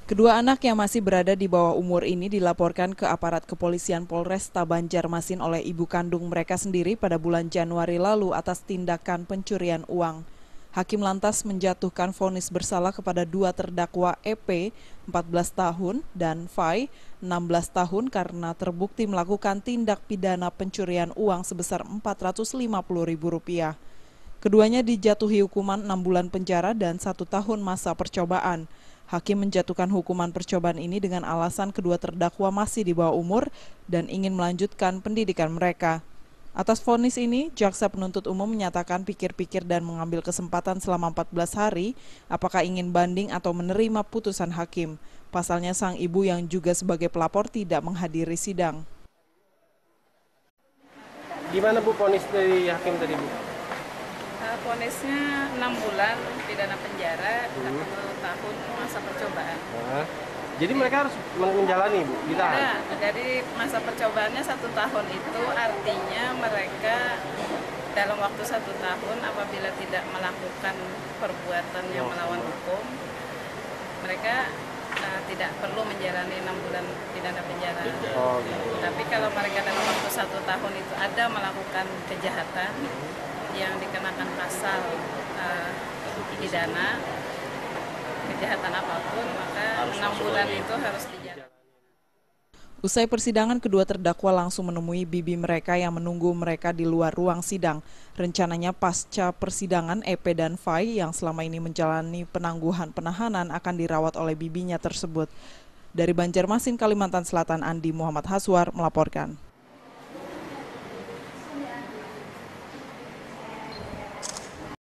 Kedua anak yang masih berada di bawah umur ini dilaporkan ke aparat kepolisian Polresta Banjarmasin oleh ibu kandung mereka sendiri pada bulan Januari lalu atas tindakan pencurian uang. Hakim lantas menjatuhkan vonis bersalah kepada dua terdakwa EP 14 tahun dan Fai 16 tahun karena terbukti melakukan tindak pidana pencurian uang sebesar Rp450.000. Keduanya dijatuhi hukuman 6 bulan penjara dan 1 tahun masa percobaan. Hakim menjatuhkan hukuman percobaan ini dengan alasan kedua terdakwa masih di bawah umur dan ingin melanjutkan pendidikan mereka. Atas vonis ini, jaksa penuntut umum menyatakan pikir-pikir dan mengambil kesempatan selama 14 hari apakah ingin banding atau menerima putusan hakim. Pasalnya sang ibu yang juga sebagai pelapor tidak menghadiri sidang. Gimana Bu vonis dari hakim tadi Bu? Vonisnya 6 bulan pidana penjara, 1 tahun masa percobaan. Jadi mereka harus menjalani Bu, ditahan? Jadi masa percobaannya 1 tahun itu artinya mereka dalam waktu 1 tahun apabila tidak melakukan perbuatan yang melawan hukum, mereka tidak perlu menjalani 6 bulan pidana penjara. Tapi kalau mereka dalam waktu 1 tahun itu ada melakukan kejahatan yang dikenakan pasal pidana kejahatan apapun, maka 6 bulan itu harus dijalani. Usai persidangan, kedua terdakwa langsung menemui bibi mereka yang menunggu mereka di luar ruang sidang. Rencananya pasca persidangan, EP dan Fai yang selama ini menjalani penangguhan penahanan akan dirawat oleh bibinya tersebut. Dari Banjarmasin, Kalimantan Selatan, Andi Muhammad Haswar melaporkan.